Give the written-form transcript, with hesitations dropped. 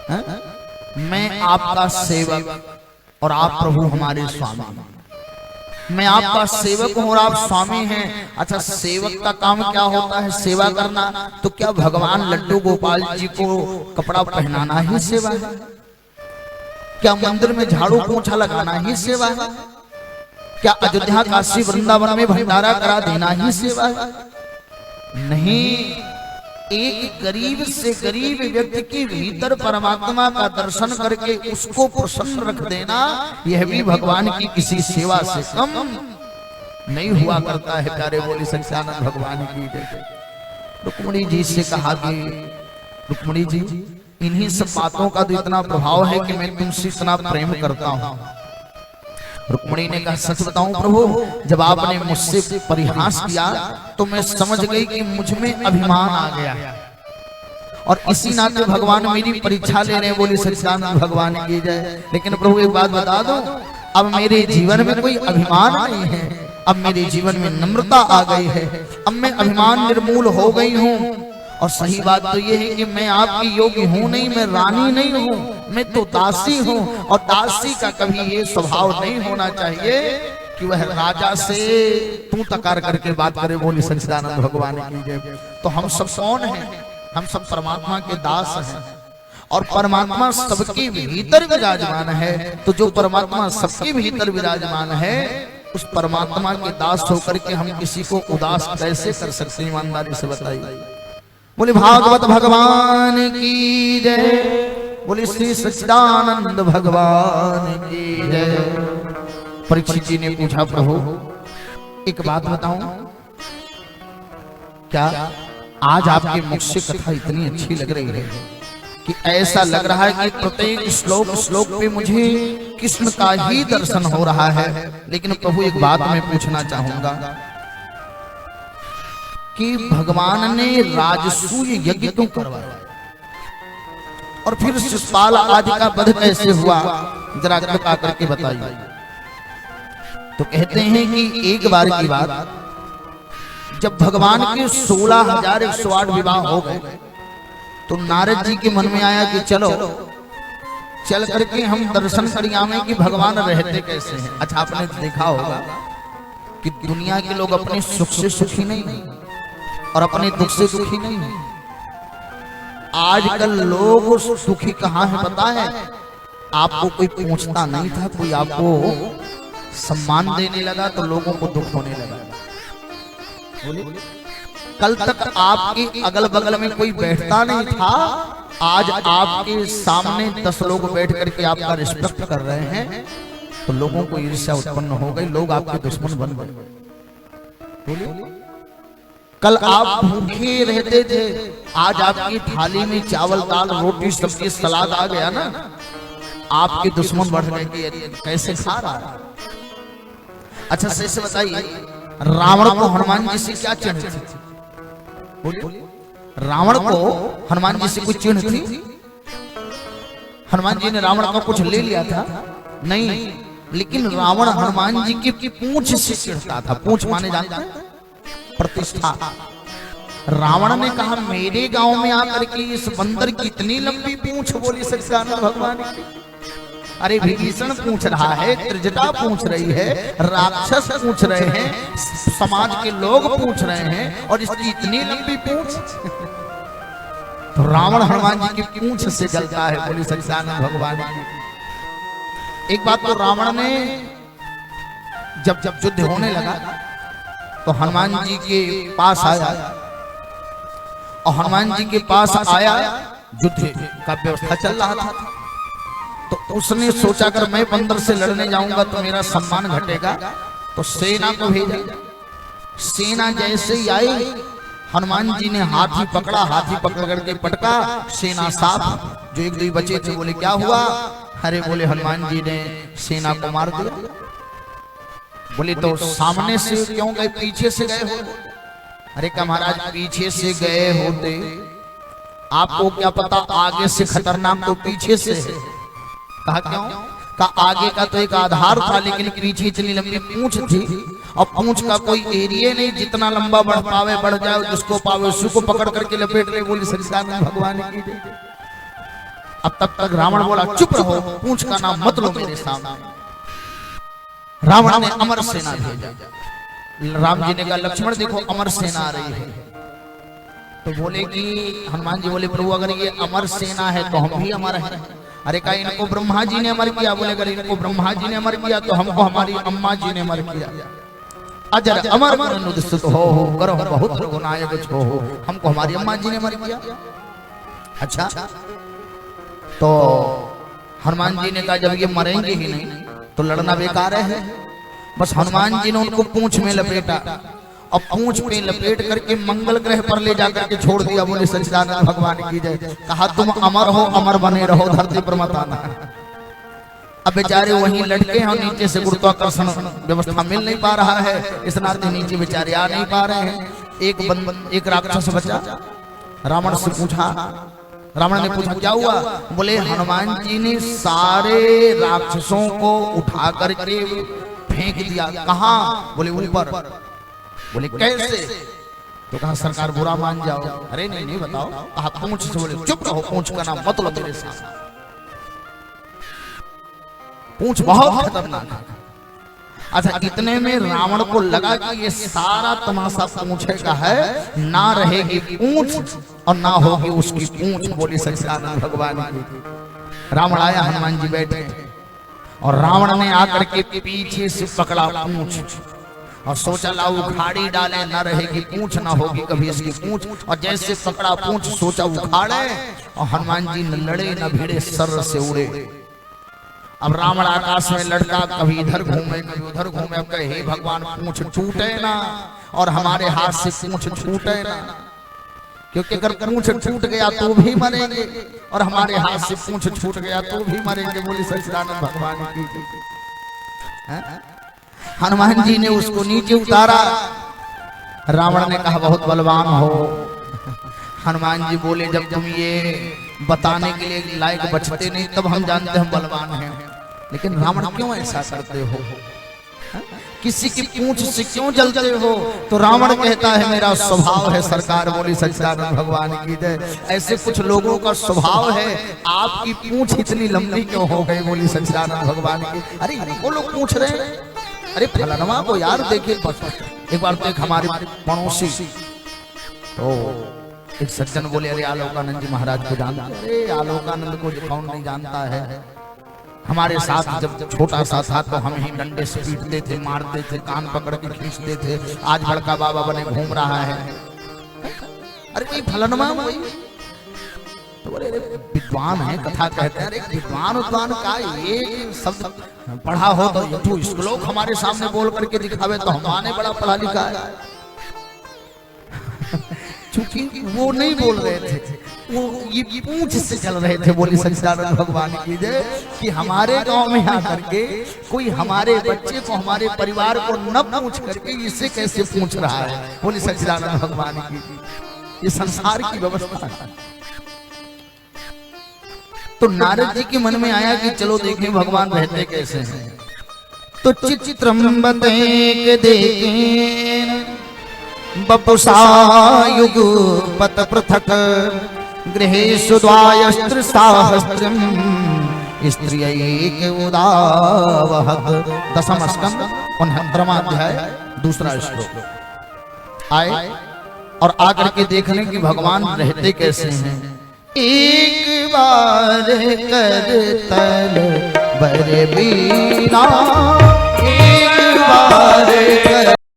मैं आपका सेवक और आप प्रभु हमारे स्वामी। मैं आपका सेवक हूं और आप स्वामी हैं। अच्छा, सेवक का काम क्या होता है? सेवा करना। तो क्या भगवान लड्डू गोपाल जी को कपड़ा पहनाना ही सेवा है? क्या मंदिर में झाड़ू पोंछा लगाना ही सेवा है? क्या अयोध्या काशी वृंदावन में भंडारा करा देना ही सेवा है? नहीं, एक गरीब से गरीब व्यक्ति के भीतर परमात्मा का दर्शन करके उसको प्रसन्न रख देना, यह भी भगवान की किसी सेवा से कम नहीं हुआ करता है। प्यारे बोले सच्चिदानंद भगवान की जय। रुक्मिणी जी से कहा कि रुक्मिणी जी, इन्हीं सब बातों का तो इतना प्रभाव है कि मैं तुमसे इतना प्रेम करता हूं। रुक्मिणी ने कहा, सच बताऊं प्रभु, जब आपने मुझसे परिहास किया तो मैं समझ गई कि मुझ में अभिमान आ गया और इसी नाते भगवान मेरी परीक्षा ले रहे हैं। बोली सच्चिदानंद भगवान की जय। लेकिन प्रभु एक बात बता दो, अब मेरे जीवन में कोई अभिमान नहीं है, अब मेरे जीवन में नम्रता आ गई है, अब मैं अभिमान निर्मूल हो गई हूँ। और सही बात तो ये है कि मैं आपकी योगी हूं नहीं, मैं रानी नहीं हूं, मैं तो दासी हूं। और दासी का कभी ये स्वभाव नहीं होना चाहिए कि वह राजा से तू तकार करके बात करे। बोली सच्चिदानंद भगवान की जय। तो हम सब कौन हैं? हम सब परमात्मा के दास हैं और परमात्मा सबके भीतर विराजमान है। तो जो परमात्मा सबके भीतर विराजमान है, उस परमात्मा के दास होकर के हम किसी को उदास कैसे कर सकते हैं? ईमानदारी से बताइए। बोले भागवत भगवान की जय। बोले श्री सच्चिदानंद भगवान की जय। परीक्षित जी ने पूछा, प्रभु एक बात बताऊं, क्या आज आपके मुख से कथा इतनी अच्छी लग रही है कि ऐसा लग रहा है कि प्रत्येक श्लोक पे मुझे कृष्ण का ही दर्शन हो रहा है। लेकिन प्रभु एक बात मैं पूछना चाहूंगा कि भगवान ने राजसूय यज्ञ क्यों करवाया और फिर शिशुपाल आदि का वध कैसे हुआ? जरा कृपा करके बताइए। तो कहते हैं कि एक बार की बात, जब भगवान के 16,108 विवाह हो गए तो नारद जी के मन में आया कि चलो चल करके हम दर्शन कर आवे कि भगवान रहते कैसे हैं। अच्छा, आपने देखा होगा कि दुनिया के लोग अपने सुख से सुखी नहीं और अपने दुख से दुखी नहीं है। आजकल लोग सुखी कहाँ है पता है? आपको कोई पूछता नहीं था, कोई आपको सम्मान देने लगा तो लोगों को दुख होने लगा। कल तक आपके अगल बगल में कोई बैठता नहीं था, आज आपके सामने 10 लोग बैठ करके आपका रिस्पेक्ट कर रहे हैं तो लोगों को ईर्ष्या उत्पन्न हो गई, लोग आपके दुश्मन बन गए। कल आप भूखे रहते थे, आज आपकी थाली में चावल दाल रोटी सब्जी सलाद आ गया ना, आपके दुश्मन बढ़ गए कि कैसे खा रहा है। अच्छा, सही से बताइए, रावण को हनुमान जी से क्या चिन्ह थी? बोलिए, रावण को हनुमान जी से कोई चिन्ह थी? हनुमान जी ने रावण का कुछ ले लिया था? नहीं, लेकिन रावण हनुमान जी की पूंछ से चिढ़ता था। पूंछ माने जानते हैं? प्रतिष्ठा। रावण ने कहा, मेरे गांव में आकर के इस बंदर की इतनी लंबी पूंछ। बोली सच्चिदानंद भगवान की। अरे विभीषण पूछ रहा है, त्रिजटा पूछ रही है, राक्षस पूछ रहे हैं, समाज के लोग पूछ रहे हैं और इसकी इतनी लंबी पूंछ। तो रावण हनुमान जी की पूंछ से जलता है। बोली सच्चिदानंद भगवान की। एक बात तो रावण ने जब युद्ध होने लगा तो हनुमान जी के पास आया और हनुमान जी के पास आया, युद्ध का व्यवस्था चल रहा था। तो उसने सोचा कर मैं बंदर से लड़ने जाऊंगा तो मेरा सम्मान घटेगा, तो सेना को भेजा। सेना जैसे ही आई, हनुमान जी ने हाथी पकड़ा, हाथी पकड़ करके पटका, सेना साफ। जो एक दो बचे थे बोले क्या हुआ? अरे बोले हनुमान जी ने सेना को मार दिया। बोले तो सामने से क्यों गए, पीछे से गए हो? अरे का महाराज, पीछे से गए होते आपको क्या पता आगे से खतरनाक तो पीछे से है। कहा क्यों? कहा आगे का तो एक आधार था, लेकिन पीछे इतनी लंबी पूंछ थी और पूंछ का कोई एरिया नहीं, जितना लंबा बढ़ पावे बढ़ जाए, जिसको पावे उसी को पकड़ करके लपेट रहे। बोली सच्चिदानंद भगवान की। अब तक रावण बोला चुप रहो, पूंछ का नाम मत लो मेरे सामने। रावण ने अमर सेना भेजा। राम जी ने कहा लक्ष्मण देखो अमर सेना आ रही है। तो बोले कि हनुमान जी बोले प्रभु अगर ये अमर सेना है तो हम भी अमर हैं। अरे कहा इनको ब्रह्मा जी ने अमर किया। बोले अगर इनको ब्रह्मा जी ने अमर किया तो हमको हमारी अम्मा जी ने अमर किया। अजर अमर अनुदिष्ट हो करो बहुत रघुनायक छो हो, हमको हमारी अम्मा जी ने अमर किया। अच्छा तो हनुमान जी ने कहा जब ये मरेंगे ही नहीं तो लड़ना बेकार है। बस हनुमान जी ने उनको पूंछ में लपेटा और पूंछ पे लपेट करके मंगल ग्रह पर ले जाकर के छोड़ दिया। बोले सच्चिदानंद भगवान की जय। कहा तुम अमर हो, अमर बने रहो, धरती पर मत आना। अब बेचारे वहीं लटके हैं और नीचे से गुरुत्वाकर्षण व्यवस्था मिल नहीं पा रहा है, इस नाते नीचे बेचारे आ नहीं पा रहे हैं। एक राक्षस बचा। रावण से पूछा, रावण ने पूछा क्या हुआ? बोले हनुमान जी ने सारे राक्षसों को उठा करके फेंक दिया। कहाँ? बोले ऊपर। बोले कैसे? तो कहा सरकार बुरा मान जाओ। अरे नहीं नहीं बताओ। कहा पूंछ से। बोले चुप रहो, पूंछ का नाम मत लो मेरे साथ। पूंछ बहुत खतरनाक है। अच्छा इतने में रावण को लगा कि ये सारा तमाशा पूंछे का है, ना रहेगी पूंछ और ना होगी उसकी पूंछ। बोली सच्चिदानंद भगवान की। रावण आया, हनुमान जी बैठे और रावण ने आकर के पीछे से पकड़ा पूंछ और सोचा लाओ उखाड़ी डाले, ना रहेगी पूंछ ना होगी कभी इसकी पूंछ। और जैसे पकड़ा पूंछ सोचा उखाड़े और हनुमान जी न लड़े न भिड़े, सर से उड़े। अब रावण आकाश में लड़का, कभी इधर घूमे कभी उधर घूमे। अब कहे हे भगवान पूंछ टूटे ना और हमारे हाथ से पूंछ छूटे ना, क्योंकि अगर पूंछ छूट गया तो भी मरेंगे और हमारे हाथ से पूंछ छूट गया तो भी मरेंगे। बोली सच्चिदानंद भगवान की। हनुमान जी ने उसको नीचे उतारा। रावण ने कहा बहुत बलवान हो। हनुमान जी बोले जब तुम ये बताने के लिए लायक बचते नहीं तब हम जानते हम बलवान हैं, लेकिन रावण क्यों ऐसा करते हो? किसी की पूंछ से क्यों जलते हो? तो रावण कहता है मेरा स्वभाव है सरकार। बोली सच्चिदानंद भगवान की जय। ऐसे कुछ लोगों का स्वभाव है, आपकी पूंछ इतनी लंबी क्यों हो गई? बोली सच्चिदानंद भगवान की। अरे इनको लोग पूछ रहे हैं, अरे फलाना को यार देखिए। एक बार तो एक हमारे पड़ोसी तो एक सज्जन बोले अरे आलोकानंद जी महाराज को जानते? अरे आलोकानंद को कौन नहीं जानता है? हमारे साथ जब छोटा सा था तो हम ही डंडे से पीटते थे, मारते थे, कान पकड़ के खींचते थे। आज बड़का बाबा बने घूम रहा है। अरे कोई फलाना तो बोले विद्वान है, कथा कहते हैं। अरे विद्वान उद्वान का एक शब्द पढ़ा हो तो तू श्लोक हमारे सामने बोल करके दिखावे तो हमारे बड़ा पढ़ा लिखा है। चूंकि वो नहीं बोल रहे थे, वो ये पूंछ से चल रहे थे। बोली सच्चिदानंद भगवान की जय। कि हमारे गांव में आकर के कोई हमारे बच्चे को, हमारे परिवार को न पूछ करके इसे कैसे पूछ रहा है? बोली सच्चिदानंद भगवान की। ये संसार की व्यवस्था है। तो नारद जी के मन में आया कि चलो देखें भगवान रहते कैसे हैं। तो चित्रम बतेक देखें बपुषायुग पत पृथक गृहेषु द्वायस्त्र साहस्त्रम स्त्रियैक उदावहत। दशम स्कंद 69वां अध्याय 2 श्लोक। आए और आकर के देख लें कि भगवान रहते कैसे हैं। एक बार कर तल बर बीना